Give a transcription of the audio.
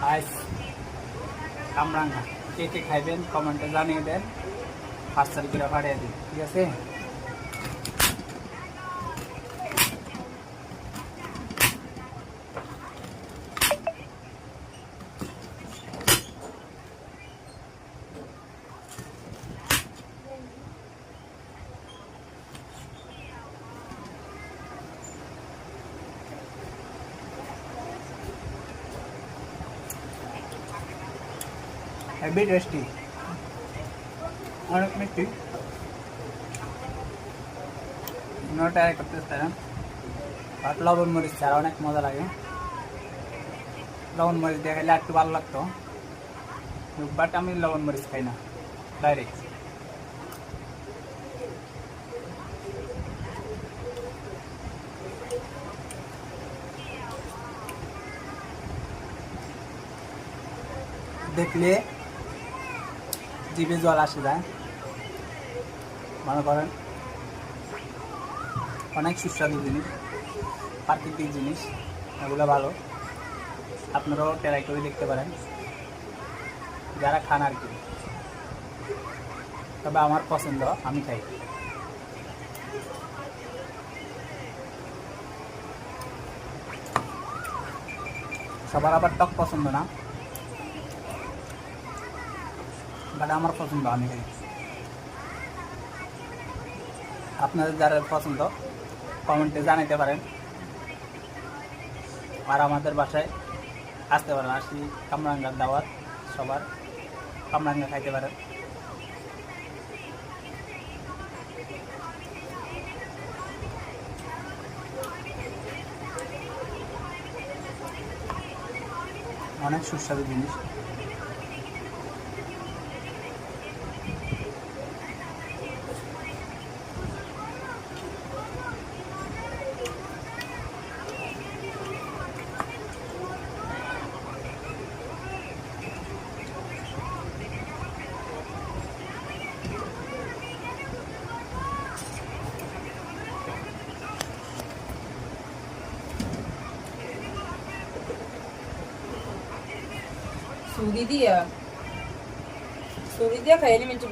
আইস কামরাঙ্গা কে কে খাইবেন কমেন্টে জানিয়ে দেন, পার্সেল করে পাঠিয়ে দিন, ঠিক আছে। হেভি টেস্টি, অনেক মিষ্টি। ট্রাই করতে চান বাট লবণ মরিচ ছাড়া অনেক মজা লাগে। লবণ মরিচ দিয়ে খেলে একটু ভালো লাগতো, বাট আমি লবণ মরিচ খাই না, ডাইরেক্ট। দেখলে জিভে জল আসে যায়, মনে করেন অনেক সুস্বাদু জিনিস, প্রাকৃতিক জিনিস, এগুলো ভালো। আপনারাও ট্রাই করে দেখতে পারেন যারা খান আর কি। তবে আমার পছন্দ, আমি খাই। সবার আবার টক পছন্দ না, বাট আমার পছন্দ, আমি খাই। আপনাদের যারা পছন্দ কমেন্টে জানাতে পারেন, আর আমাদের বাসায় আসতে পারেন। আসি কামরাঙ্গার দাওয়াত, সবার কামরাঙ্গা খাইতে পারেন। অনেক সুস্বাদু জিনিস। ছুরি দিয়া খাইলে মিন্টু